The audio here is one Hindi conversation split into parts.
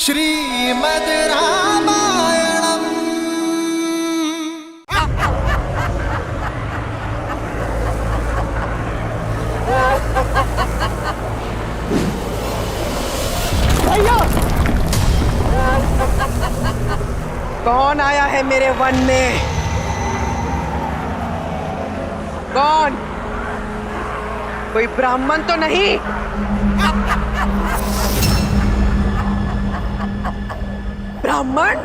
श्रीमद् रामायणम्। भैया, कौन आया है मेरे वन में? कौन? कोई ब्राह्मण तो नहीं? ब्राह्मण?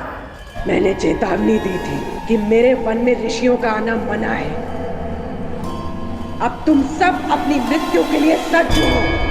मैंने चेतावनी दी थी कि मेरे वन में ऋषियों का आना मना है। अब तुम सब अपनी मृत्यु के लिए सज्ज हो।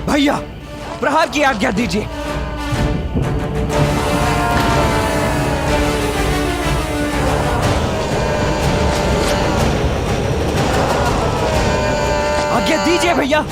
भैया, प्रहार की आज्ञा दीजिए। आज्ञा दीजिए भैया।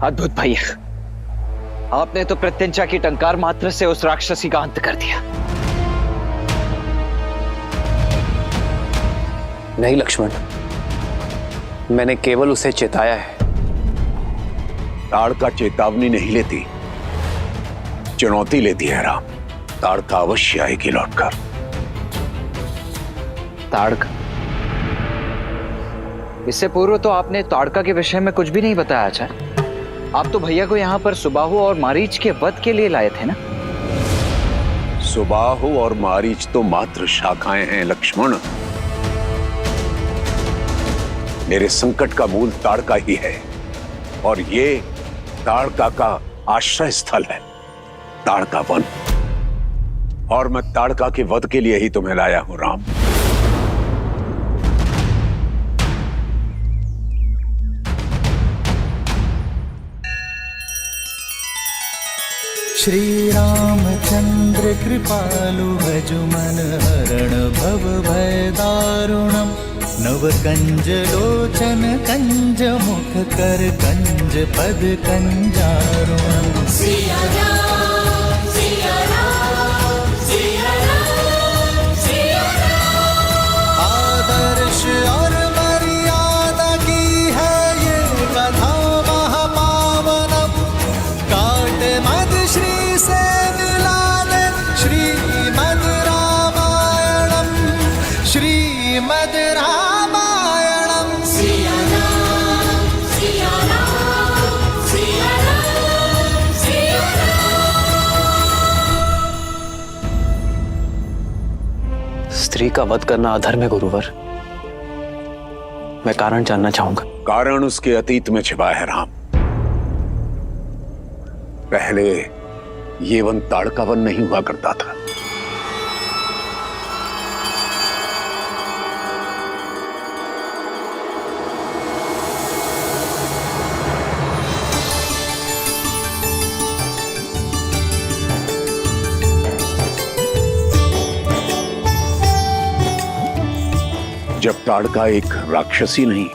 अद्भुत भैया, आपने तो प्रत्यंचा की टंकार मात्र से उस राक्षसी का अंत कर दिया। नहीं लक्ष्मण, मैंने केवल उसे चेताया है। ताड़का चेतावनी नहीं लेती, चुनौती लेती है राम। ताड़का अवश्य आएगी लौटकर। ताड़का? इससे पूर्व तो आपने ताड़का के विषय में कुछ भी नहीं बताया। अच्छा, आप तो भैया को यहाँ पर सुबाहु और मारीच के वध के लिए लाए थे ना? सुबाहु और मारीच तो मात्र शाखाएं हैं लक्ष्मण। मेरे संकट का मूल ताड़का ही है, और ये ताड़का का आश्रय स्थल है, ताड़का वन। और मैं ताड़का के वध के लिए ही तुम्हें लाया हूं राम। श्री रामचंद्र कृपालु भज मन हरण भव भय दारुणम्। नव कंज लोचन कंज मुख कर कंज पद कंजारुणम्। सिया राम, सिया राम, सिया राम, सिया राम। आदर्श और मर्यादा की है ये कथा महापावनम्। काट मद श्री से मिला दे श्रीमद् रामायणम्। श्रीमद् रामायणम्। सिया राम, सिया राम, सिया राम, सिया राम। स्त्री का वध करना अधर्म है गुरुवर। मैं कारण जानना चाहूंगा। कारण उसके अतीत में छिपा है राम। पहले ये वन ताड़का वन नहीं हुआ करता था। जब ताड़का एक राक्षसी नहीं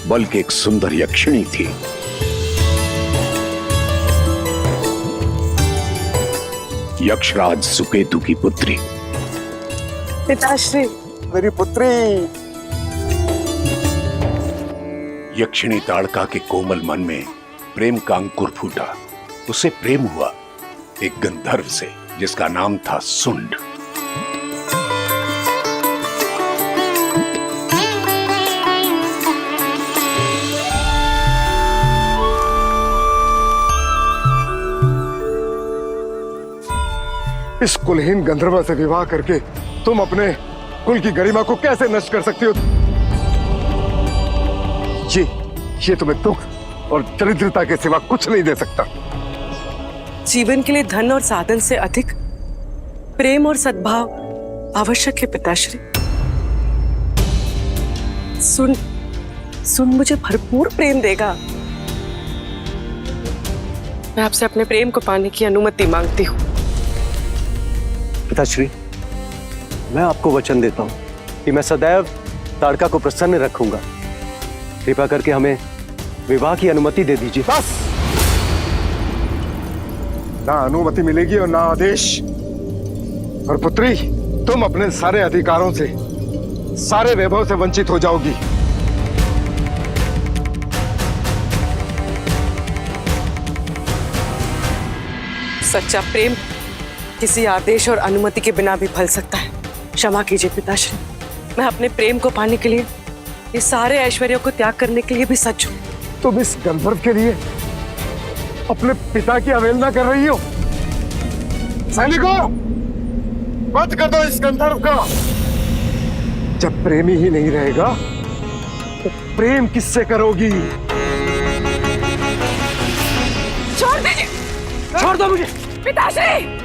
बल्कि एक सुंदर यक्षिणी थी। यक्षराज सुकेतु की पुत्री। पिताश्री, मेरी पुत्री। यक्षिणी ताड़का के कोमल मन में प्रेम का अंकुर फूटा। उसे प्रेम हुआ एक गंधर्व से जिसका नाम था सुंड। इस कुलहीन गंधर्व से विवाह करके तुम अपने कुल की गरिमा को कैसे नष्ट कर सकती हो? ये तुम्हें दुख और दरिद्रता के सिवा कुछ नहीं दे सकता। जीवन के लिए धन और साधन से अधिक प्रेम और सद्भाव आवश्यक है पिताश्री। सुन मुझे भरपूर प्रेम देगा। मैं आपसे अपने प्रेम को पाने की अनुमति मांगती हूँ। पिताश्री, मैं आपको वचन देता हूं कि मैं सदैव ताड़का को प्रसन्न रखूंगा। कृपा करके हमें विवाह की अनुमति दे दीजिए। बस, ना अनुमति मिलेगी और ना आदेश। और पुत्री, तुम अपने सारे अधिकारों से, सारे वैभव से वंचित हो जाओगी। सच्चा प्रेम किसी आदेश और अनुमति के बिना भी फल सकता है। क्षमा कीजिए पिताश्री, मैं अपने प्रेम को पाने के लिए ये सारे ऐश्वर्यों को त्याग करने के लिए भी सच हूं। तुम इस गंधर्व के लिए अपने पिता की अवहेलना कर रही हो। सैनिकों, वध कर दो इस गंधर्व को। जब प्रेमी ही नहीं रहेगा तो प्रेम किससे करोगी? छोड़ दीजिए, छोड़ दो मुझे पिताश्री।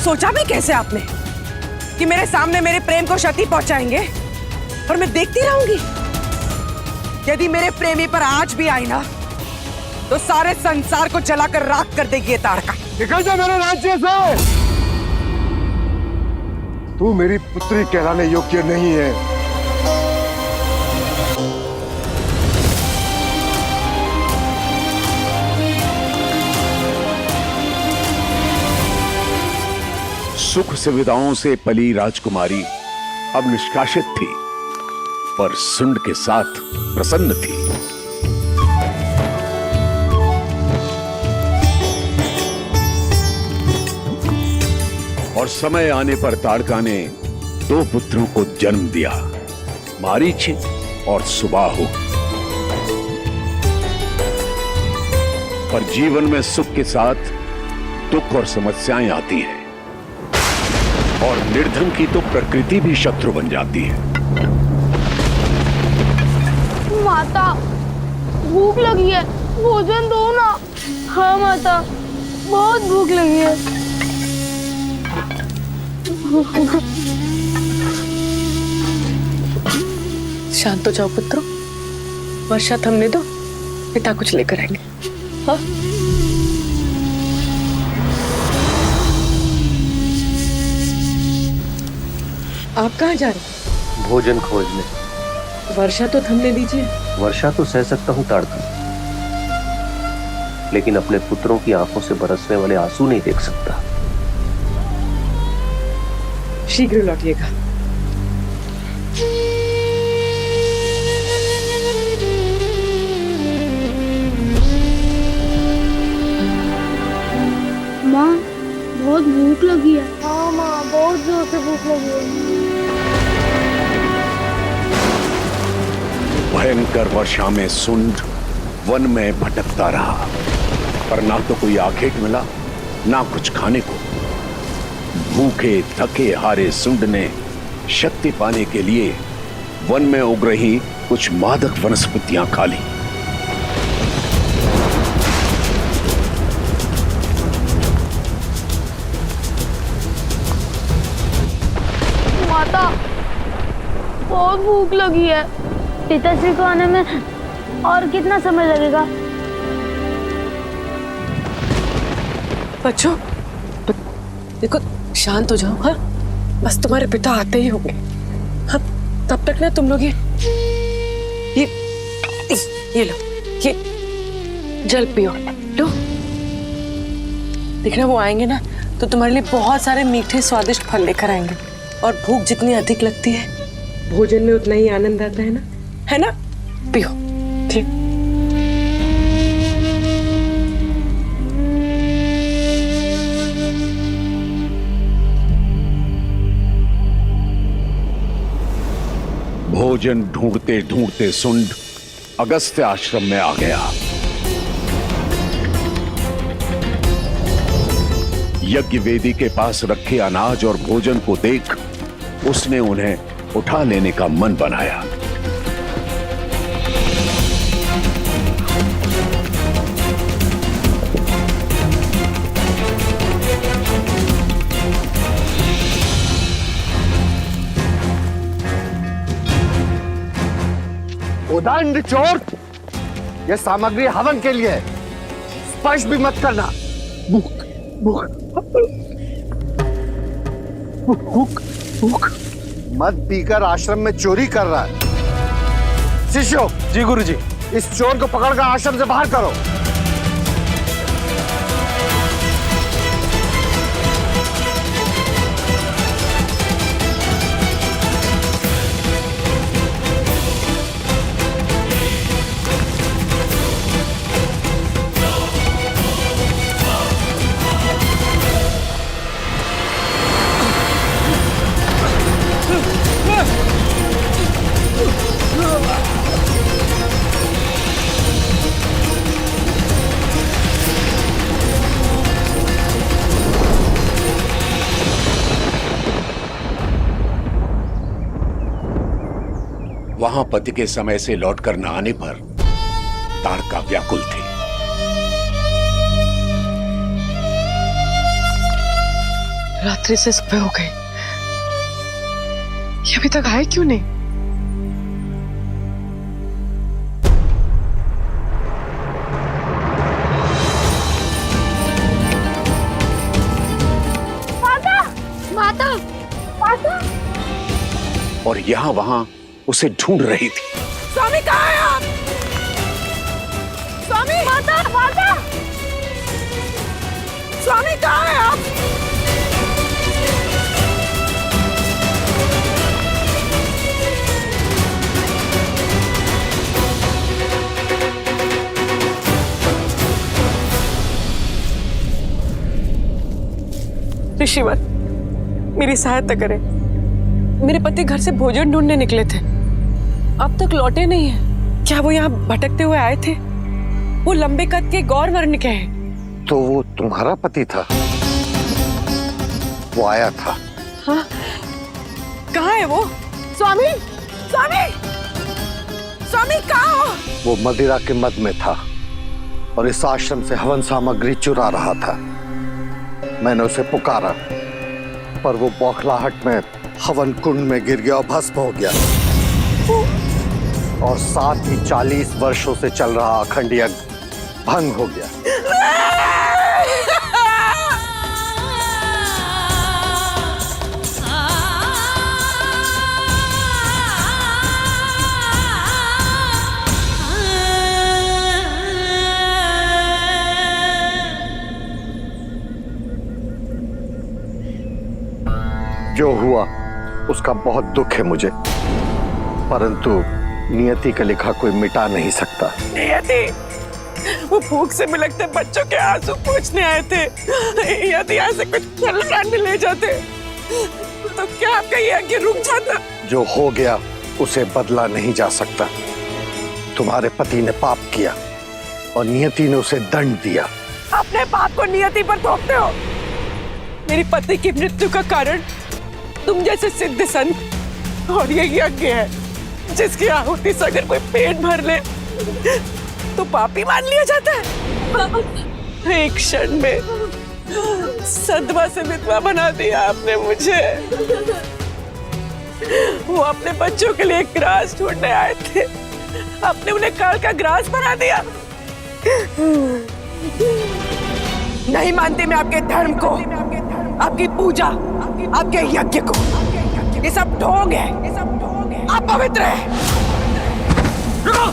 सोचा भी कैसे आपने कि मेरे सामने मेरे प्रेम को क्षति पहुंचाएंगे और मैं देखती रहूंगी? यदि मेरे प्रेमी पर आंच भी आई ना तो सारे संसार को जलाकर राख कर देगी ये ताड़का। निकल जा मेरे राज्य से। तू मेरी पुत्री कहलाने योग्य नहीं है। सुख सुविधाओं से पली राजकुमारी अब निष्कासित थी, पर सुंड के साथ प्रसन्न थी। और समय आने पर ताड़का ने 2 पुत्रों को जन्म दिया, मारीच और सुबाहु। पर जीवन में सुख के साथ दुख और समस्याएं आती हैं, और निर्धन की तो प्रकृति भी शत्रु बन जाती है। माता, भूख लगी है, भोजन दो ना। हाँ माता, बहुत भूख लगी है। शांत हो जाओ पुत्रों, वर्षा थमने दो, पिता कुछ लेकर आएंगे। हाँ? आप कहाँ जा रहे हैं? भोजन खोजने। वर्षा तो थमने दीजिए। वर्षा तो सह सकता हूँ ताड़का, लेकिन अपने पुत्रों की आंखों से बरसने वाले आंसू नहीं देख सकता। शीघ्र लौटिएगा। माँ, बहुत भूख लगी है। हाँ माँ, बहुत जोर से भूख लगी है। भयंकर वर्षा में सुंड वन में भटकता रहा, पर ना तो कोई आखेट मिला, ना कुछ खाने को। भूखे थके हारे सुंड ने शक्ति पाने के लिए वन में उग रही कुछ मादक वनस्पतियां खा ली। माता, बहुत भूख लगी है। पिताश्री को आने में और कितना समय लगेगा? बच्चों देखो, शांत हो जाओ। हाँ, बस तुम्हारे पिता आते ही होंगे। हाँ, तब तक ना तुम लोग ये लो, ये जल पियो। लो, देखना वो आएंगे ना तो तुम्हारे लिए बहुत सारे मीठे स्वादिष्ट फल लेकर आएंगे। और भूख जितनी अधिक लगती है, भोजन में उतना ही आनंद आता है ना? पियो। ठीक। भोजन ढूंढते ढूंढते सुंड अगस्त्य आश्रम में आ गया। यज्ञ वेदी के पास रखे अनाज और भोजन को देख उसने उन्हें उठा लेने का मन बनाया। उदंड चोर, यह सामग्री हवन के लिए है, स्पर्श भी मत करना। भूख भूख भूख भूख मत पीकर आश्रम में चोरी कर रहा है। शिष्यों, जी गुरुजी। इस चोर को पकड़कर आश्रम से बाहर करो। वहां पति के समय से लौटकर न आने पर ताड़का व्याकुल थी। रात्रि से सुबह हो गई, ये अभी तक आए क्यों नहीं? माता, माता, माता। और यहां वहां उसे ढूंढ रही थी। स्वामी कहाँ है आप? स्वामी! माता, माता। स्वामी कहाँ है आप? ऋषिवर, मेरी सहायता करें। मेरे पति घर से भोजन ढूंढने निकले थे, अब तक लौटे नहीं हैं। क्या वो यहाँ भटकते हुए आए थे? वो लंबे कद के गौर वर्ण के हैं। तो वो तुम्हारा पति था? वो आया था। हाँ, कहाँ है वो? स्वामी, स्वामी, स्वामी कहाँ हो? वो मदिरा के मद में था और इस आश्रम से हवन सामग्री चुरा रहा था। मैंने उसे पुकारा, पर वो बौखलाहट में हवन कुंड में गिर गया और भस्म हो गया। और साथ ही 40 वर्षों से चल रहा अखंड यज्ञ भंग हो गया। जो हुआ उसका बहुत दुख है मुझे, परंतु नियति का लिखा कोई मिटा नहीं सकता। नियति, वो भूख से बिलखते बच्चों के आंसू पोंछने आए थे। यदि यहाँ से कुछ फल ले जाते तो क्या आपका ये यज्ञ रुक जाता? जो हो गया उसे बदला नहीं जा सकता। तुम्हारे पति ने पाप किया और नियति ने उसे दंड दिया। अपने पाप को नियति पर थोपते हो। मेरी पति की मृत्यु का कारण तुम जैसे सिद्ध संत और ये यज्ञ है, जिसकी आहुति से अगर कोई पेट भर ले तो पापी मान लिया जाता है। एक क्षण में सदमा से विधवा बना दिया आपने मुझे। वो अपने बच्चों के लिए ग्रास ढूंढने आए थे, आपने उन्हें काल का ग्रास बना दिया। नहीं मानती मैं आपके धर्म को, आपकी पूजा, आपके यज्ञ को। ये सब ढोंग है, आप पवित्र है। रुको!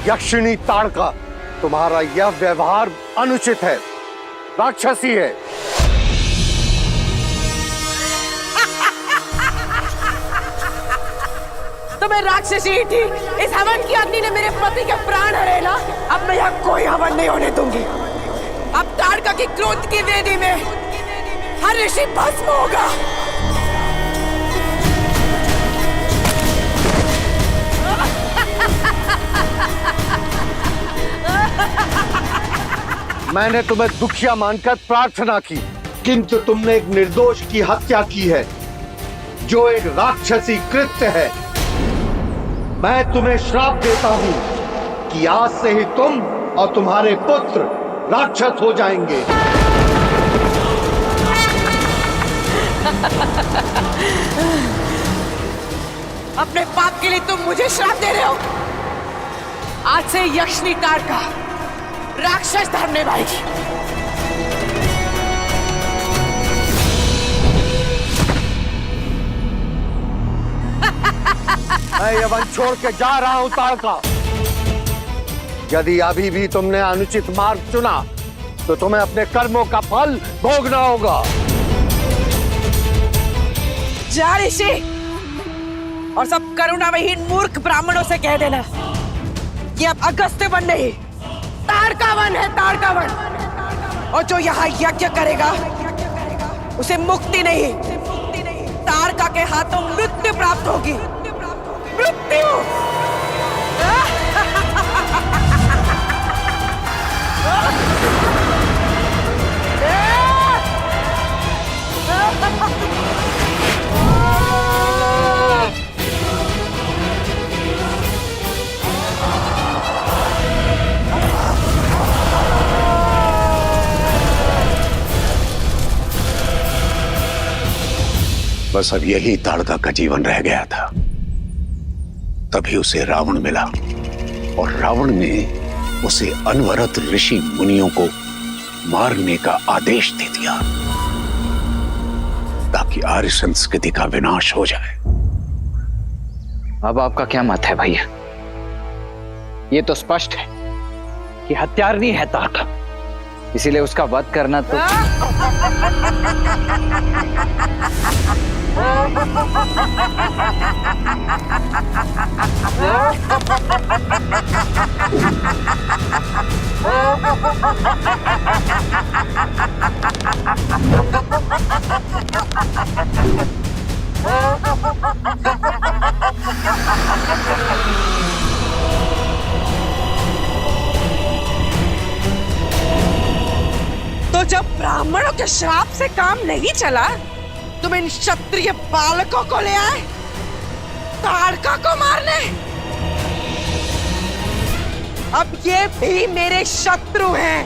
यक्षिणी ताड़का, तुम्हारा यह व्यवहार अनुचित है, राक्षसी है। तो मैं राक्षसी ही थी। इस हवन की अग्नि ने मेरे पति के प्राण हरे ना। अब मैं यहाँ कोई हवन नहीं होने दूंगी। अब ताड़का की क्रोध की वेदी में हर ऋषि भस्म होगा। मैंने तुम्हें दुखिया मानकर प्रार्थना की, किंतु तुमने एक निर्दोष की हत्या की है, जो एक राक्षसी कृत्य है। मैं तुम्हें श्राप देता हूं कि आज से ही तुम और तुम्हारे पुत्र राक्षस हो जाएंगे। अपने पाप के लिए तुम मुझे श्राप दे रहे हो। आज से यक्षिणी ताड़का राक्षस धर्म निभाएगी। मैं ये वन छोड़ के जा रहा हूं ताड़का। यदि अभी भी तुमने अनुचित मार्ग चुना तो तुम्हें अपने कर्मों का फल भोगना होगा। जा ऋषि, और सब करुणाविहीन मूर्ख ब्राह्मणों से कह देना कि अब अगस्त्य वन नहीं, ताड़का वन है, ताड़का वन। और जो यहाँ यज्ञ करेगा उसे मुक्ति नहीं, ताड़का के हाथों मृत्यु प्राप्त होगी। मृत्यु! बस अब यही ताड़का का जीवन रह गया था। तभी उसे रावण मिला और रावण ने उसे अनवरत ऋषि मुनियों को मारने का आदेश दे दिया ताकि आर्य संस्कृति का विनाश हो जाए। अब आपका क्या मत है भैया? ये तो स्पष्ट है कि हत्यारनी है ताड़का, इसीलिए उसका वध करना तो तो जब ब्राह्मणों के श्राप से काम नहीं चला, तुम इन क्षत्रिय बालकों को ले आए ताड़का को मारने। अब ये भी मेरे शत्रु हैं।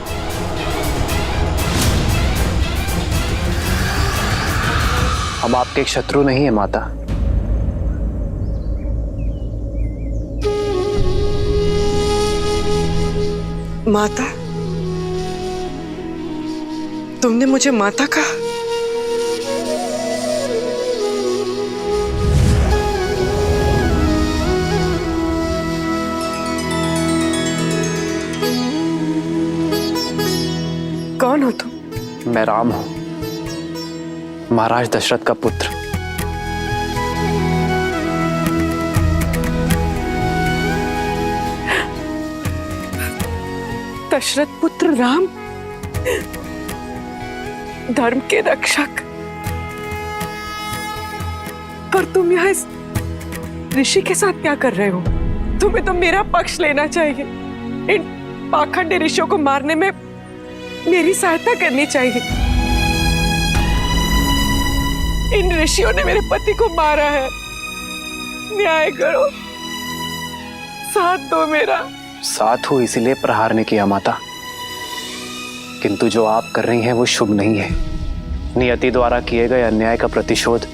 हम आपके एक शत्रु नहीं है माता। माता? तुमने मुझे माता कहा? कौन हो तुम? मैं राम हूं, महाराज दशरथ का पुत्र। दशरथ पुत्र राम, धर्म के रक्षक। पर तुम यहाँ इस ऋषि के साथ क्या कर रहे हो? तुम्हें तो मेरा पक्ष लेना चाहिए। इन पाखंडी ऋषियों को मारने में मेरी सहायता करनी चाहिए। इन ऋषियों ने मेरे पति को मारा है, न्याय करो, साथ दो मेरा। साथ हो इसीलिए प्रहार ने किया माता, किंतु जो आप कर रही हैं वो शुभ नहीं है। नियति द्वारा किए गए अन्याय का प्रतिशोध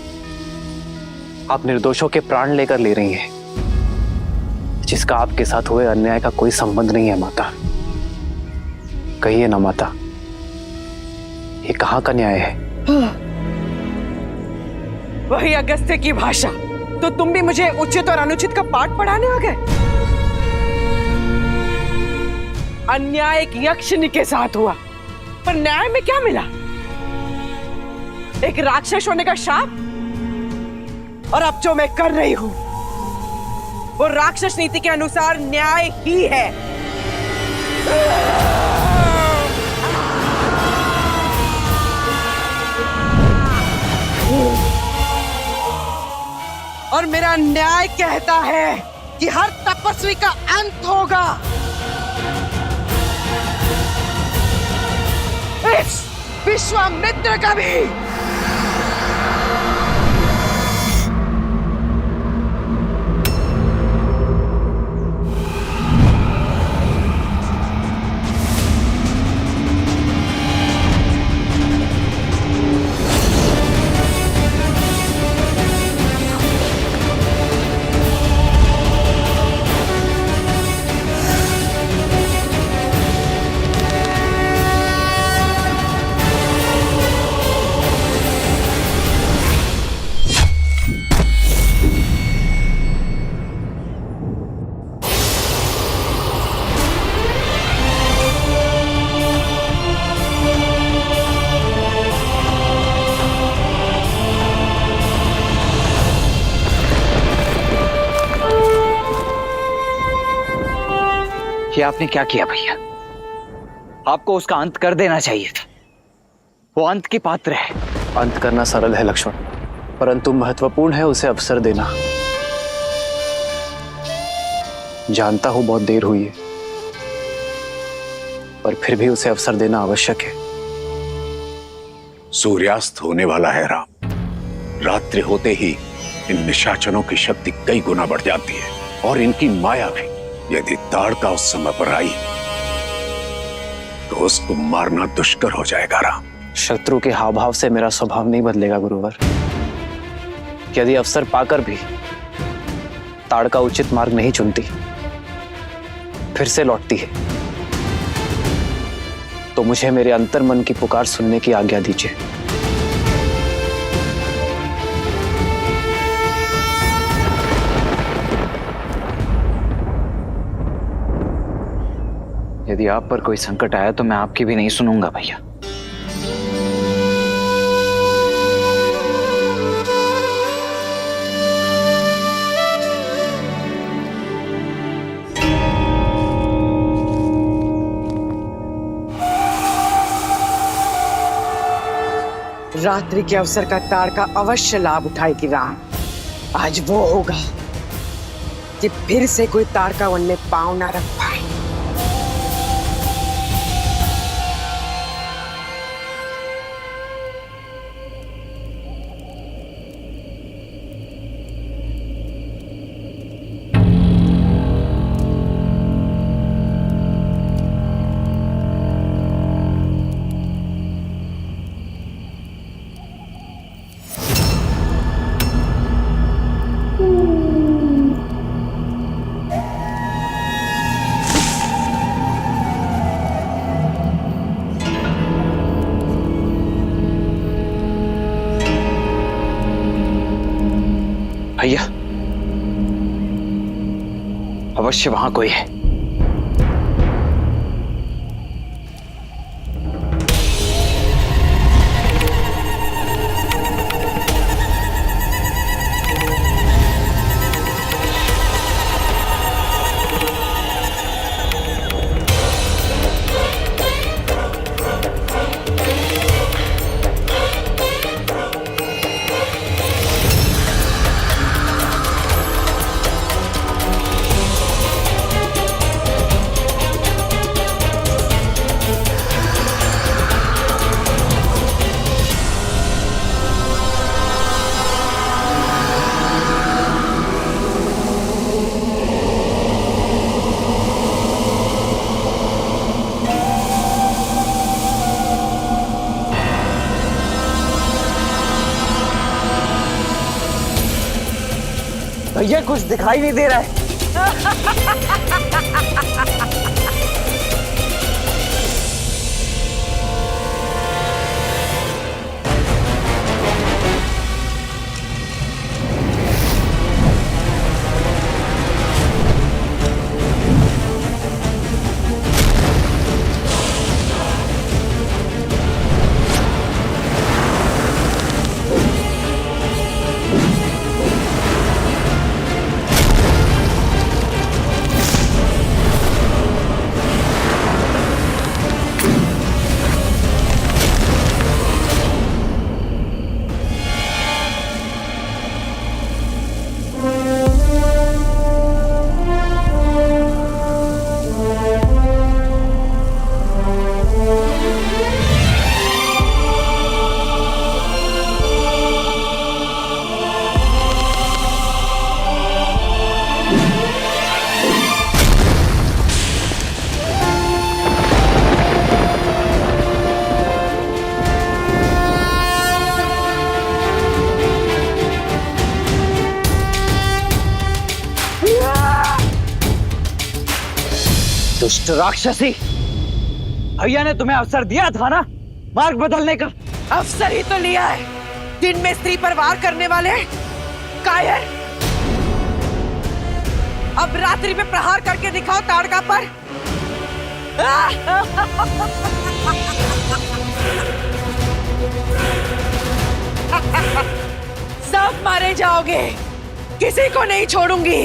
आप निर्दोषों के प्राण लेकर ले रही हैं, जिसका आपके साथ हुए अन्याय का कोई संबंध नहीं है माता। कहिए ना माता, ये कहाँ का न्याय है? वही अगस्त्य की भाषा। तो तुम भी मुझे उचित और अनुचित का पाठ पढ़ाने आ गए? अन्याय एक यक्षिणी के साथ हुआ, पर न्याय में क्या मिला? एक राक्षस होने का शाप। और अब जो मैं कर रही हूं वो राक्षस नीति के अनुसार न्याय ही है। और मेरा न्याय कहता है कि हर तपस्वी का अंत होगा। इस विश्वामित्र का भी। ये आपने क्या किया भैया? आपको उसका अंत कर देना चाहिए था। वो अंत की पात्र है। अंत करना सरल है लक्ष्मण, परंतु महत्वपूर्ण है उसे अवसर देना। जानता हूं बहुत देर हुई है, पर फिर भी उसे अवसर देना आवश्यक है। सूर्यास्त होने वाला है राम। रात्रि होते ही इन निशाचरों की शक्ति कई गुना बढ़ जाती है, और इनकी माया भी। यदि ताड़का उस समय पर आई तो उसको मारना दुष्कर हो जाएगा राम। शत्रु के हाव भाव से मेरा स्वभाव नहीं बदलेगा गुरुवर। यदि अवसर पाकर भी ताड़का उचित मार्ग नहीं चुनती, फिर से लौटती है, तो मुझे मेरे अंतर्मन की पुकार सुनने की आज्ञा दीजिए। यदि आप पर कोई संकट आया तो मैं आपकी भी नहीं सुनूंगा भैया। रात्रि के अवसर का ताड़का अवश्य लाभ उठाएगी राम। आज वो होगा कि फिर से कोई ताड़का वन में पांव ना रख पाए। भैया, अवश्य वहां कोई है। कुछ दिखाई नहीं दे रहा है। दुष्ट राक्षसी, भैया ने तुम्हें अवसर दिया था ना मार्ग बदलने का। अवसर ही तो लिया है, दिन में स्त्री पर वार करने वाले कायर। अब रात्रि में प्रहार करके दिखाओ ताड़का पर। सब मारे जाओगे, किसी को नहीं छोड़ूंगी।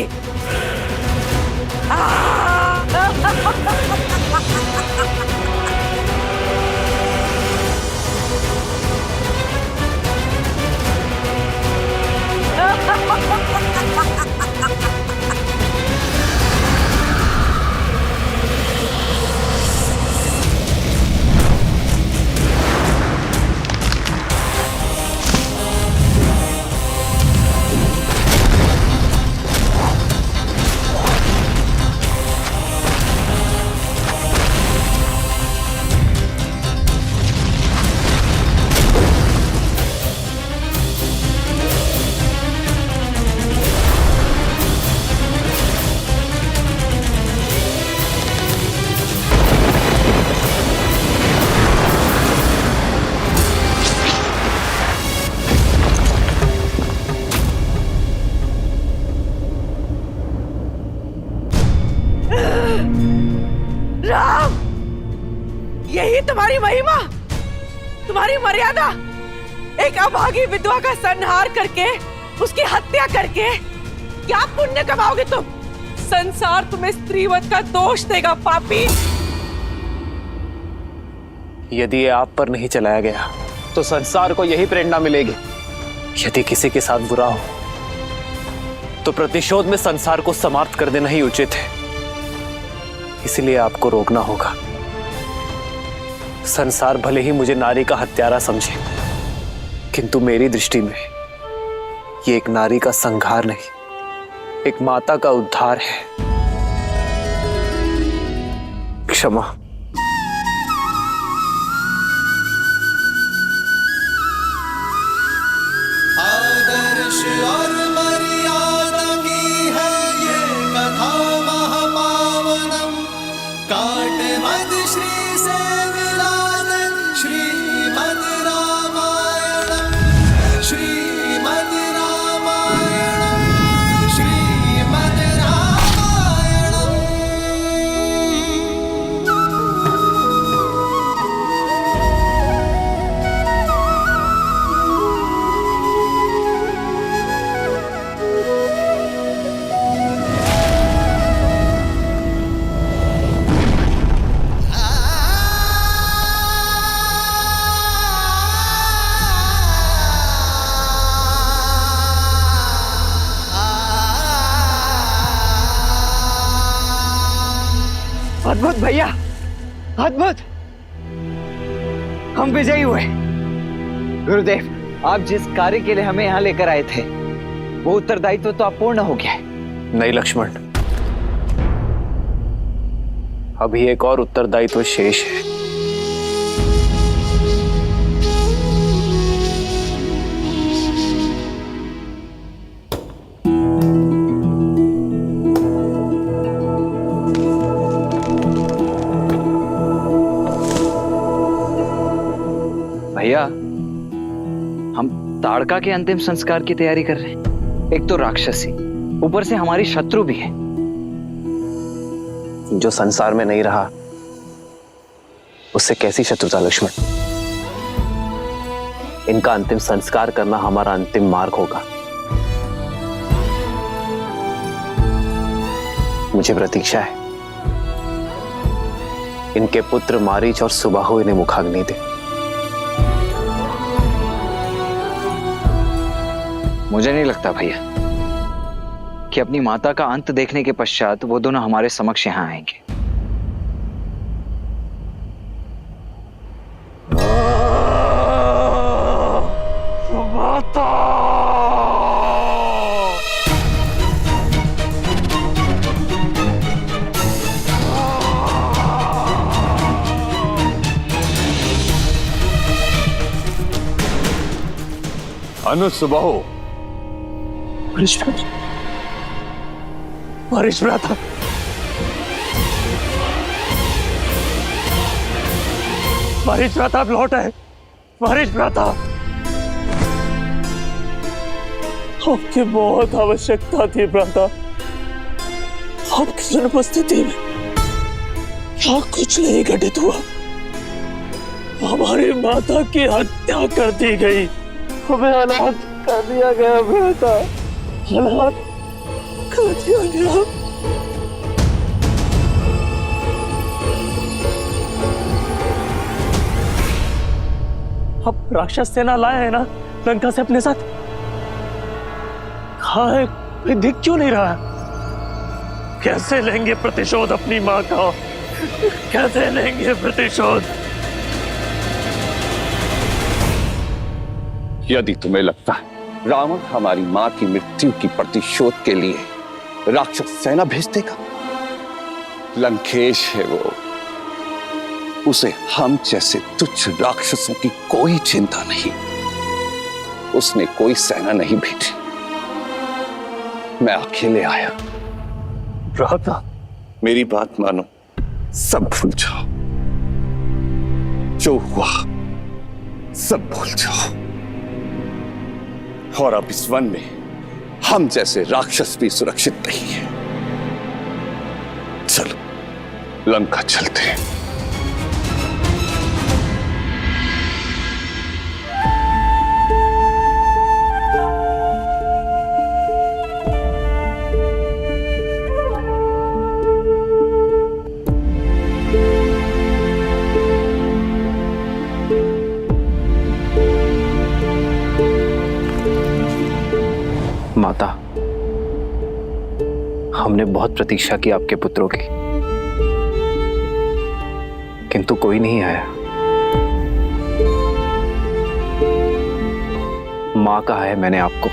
राम, यही तुम्हारी महिमा, तुम्हारी मर्यादा। एक अभागी विधवा का संहार करके, उसकी हत्या करके क्या पुण्य कमाओगे तुम? संसार तुम्हें स्त्रीवध का दोष देगा पापी। यदि ये आप पर नहीं चलाया गया तो संसार को यही प्रेरणा मिलेगी। यदि किसी के साथ बुरा हो तो प्रतिशोध में संसार को समाप्त कर देना ही उचित है। इसलिए आपको रोकना होगा। संसार भले ही मुझे नारी का हत्यारा समझे, किंतु मेरी दृष्टि में ये एक नारी का संहार नहीं, एक माता का उद्धार है। क्षमा। आदर्श और मर्यादा की है ये कथा महापावनम। काट मद श्री से विलादन श्रीमद रामायणम, श्रीमद रामायणम, श्रीमद रामायणम। अद्भुत भैया, अद्भुत। हम विजयी हुए। गुरुदेव, आप जिस कार्य के लिए हमें यहाँ लेकर आए थे वो उत्तरदायित्व तो अपूर्ण हो गया है। नहीं लक्ष्मण, अभी एक और उत्तरदायित्व शेष है। ताड़का के अंतिम संस्कार की तैयारी कर रहे हैं। एक तो राक्षसी, ऊपर से हमारी शत्रु भी है। जो संसार में नहीं रहा उससे कैसी शत्रुता लक्ष्मण? इनका अंतिम संस्कार करना हमारा अंतिम मार्ग होगा। मुझे प्रतीक्षा है इनके पुत्र मारीच और सुबाहु इन्हें मुखाग्नि दे। मुझे नहीं लगता भैया कि अपनी माता का अंत देखने के पश्चात वो दोनों हमारे समक्ष यहां आएंगे। अनुसुबाहु, मारीच भ्राता, मारीच भ्राता अब लौट आए। मारीच भ्राता, आपकी बहुत आवश्यकता थी भ्राता। आपकी अनुपस्थिति में क्या कुछ नहीं घटित हुआ। हमारी माता की हत्या कर दी गई, हमें अनाथ कर दिया गया भ्राता, अनाथ कर दिया गया। अब राक्षस सेना लाए हैं ना लंका से अपने साथ, कहाँ है? कोई दिख क्यों नहीं रहा? कैसे लेंगे प्रतिशोध अपनी माँ का? कैसे लेंगे प्रतिशोध? यदि तुम्हें लगता है रावण हमारी मां की मृत्यु की प्रतिशोध के लिए राक्षस सेना भेज देगा, लंकेश है वो, उसे हम जैसे तुच्छ राक्षसों की कोई चिंता नहीं। उसने कोई सेना नहीं भेजी, मैं अकेले आया। भ्राता, मेरी बात मानो, सब भूल जाओ, जो हुआ सब भूल जाओ। और अब इस वन में हम जैसे राक्षस भी सुरक्षित नहीं है। चलो लंका चलते हैं। माता, हमने बहुत प्रतीक्षा की आपके पुत्रों की, किंतु कोई नहीं आया। मां कहा है मैंने आपको,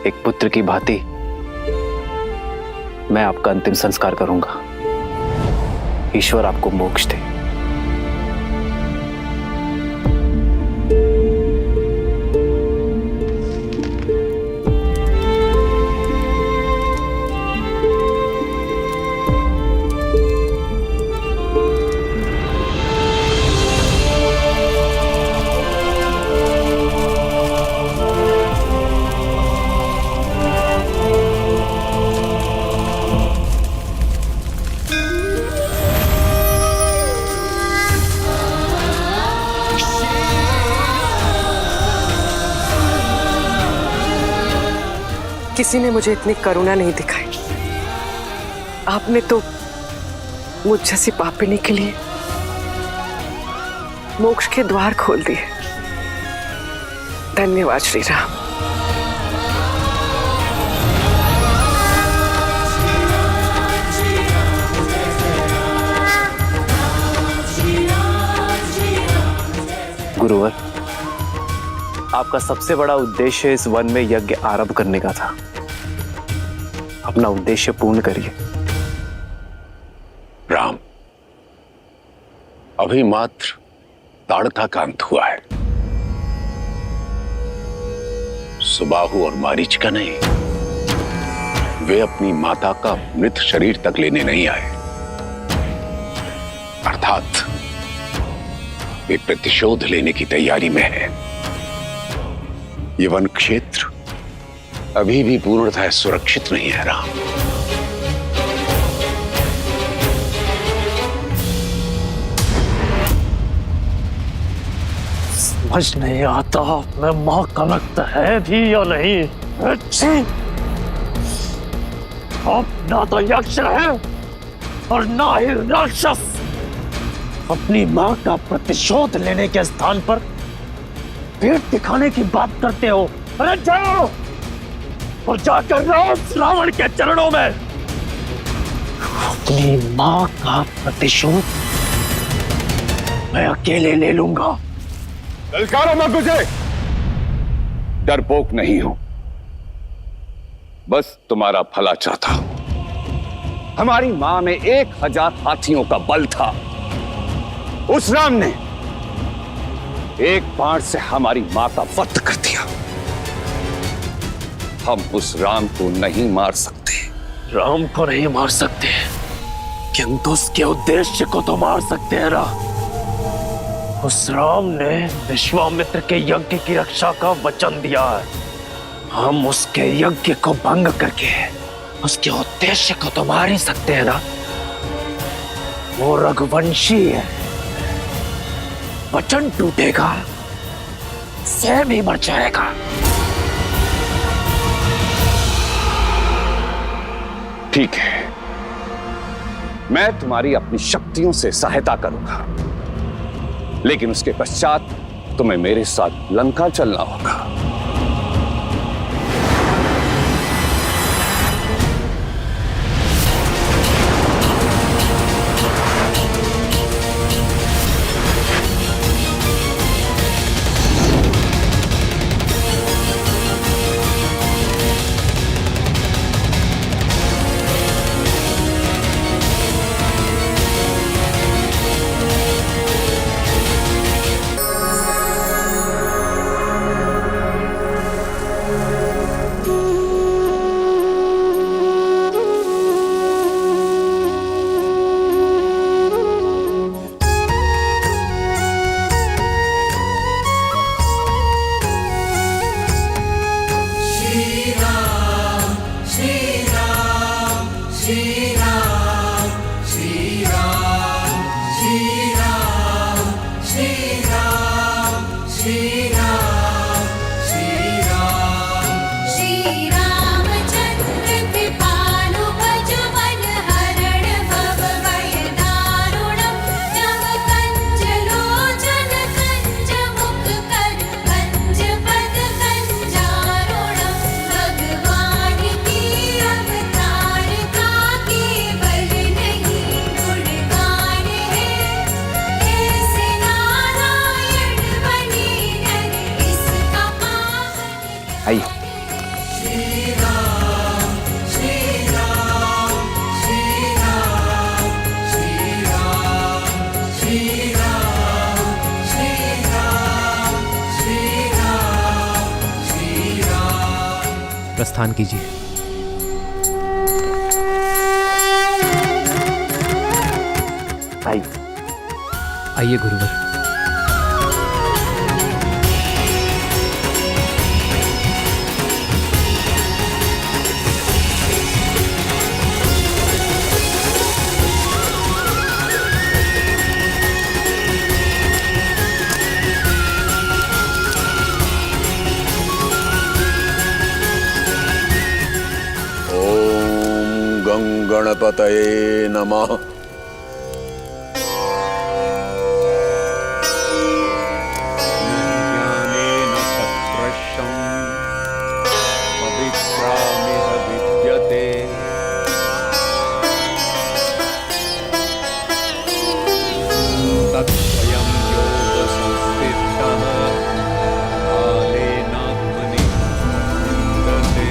एक पुत्र की भांति मैं आपका अंतिम संस्कार करूंगा। ईश्वर आपको मोक्ष दे। किसी ने मुझे इतनी करुणा नहीं दिखाई। आपने तो मुझ जैसी पापिनी के लिए मोक्ष के द्वार खोल दिए। धन्यवाद श्री राम। गुरुवर, आपका सबसे बड़ा उद्देश्य इस वन में यज्ञ आरंभ करने का था। अपना उद्देश्य पूर्ण करिए। राम, अभी मात्र ताड़का का अंत हुआ है, सुबाहु और मारीच का नहीं। वे अपनी माता का मृत शरीर तक लेने नहीं आए, अर्थात वे प्रतिशोध लेने की तैयारी में है। ये वन क्षेत्र अभी भी पूर्णतः सुरक्षित नहीं है राम। समझ नहीं आता मैं माँ का वक्त है भी या नहीं। अब ना तो यक्ष है और ना ही राक्षस। अपनी माँ का प्रतिशोध लेने के स्थान पर पेट दिखाने की बात करते हो। अरे जाओ और जाकर रावण के चरणों में अपनी माँ का प्रतिशोध मैं अकेले ले लूंगा। ललकारो मत मुझे, डरपोक नहीं हूं, बस तुम्हारा भला चाहता हूं। हमारी मां में 1000 हाथियों का बल था। उस राम ने एक बाण से हमारी मां का वध कर दिया। हम उस राम को नहीं मार सकते। राम को नहीं मार सकते, किंतु उसके उद्देश्य को तो मार सकते हैं ना। उस राम ने विश्वामित्र के यज्ञ की रक्षा का वचन दिया है। हम उसके यज्ञ को भंग करके उसके उद्देश्य को तो मार ही सकते हैं ना। वो रघुवंशी है, वचन टूटेगा स्वयं ही मर जाएगा। ठीक है, मैं तुम्हारी अपनी शक्तियों से सहायता करूंगा, लेकिन उसके पश्चात तुम्हें मेरे साथ लंका चलना होगा। प्रस्थान कीजिए। आइए गुरुवर। गणपतये नमः। ज्ञानेन सत्रशं पवित्रामिह विद्यते। तत्स्वयं योगसंस्थितः कालेनात्मनि विन्दते।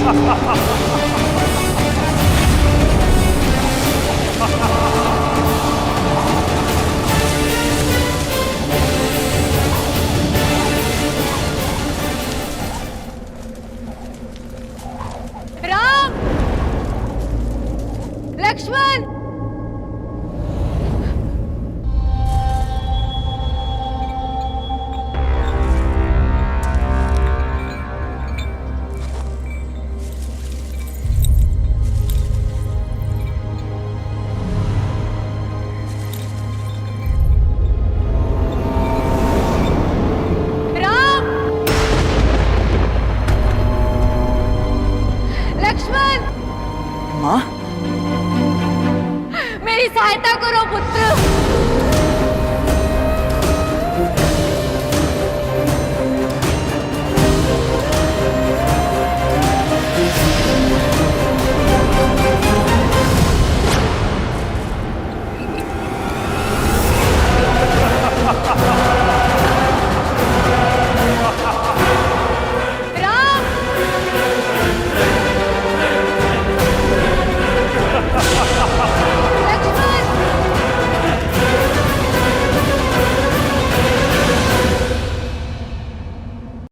राम, लक्ष्मण, मेरी सहायता करो पुत्र।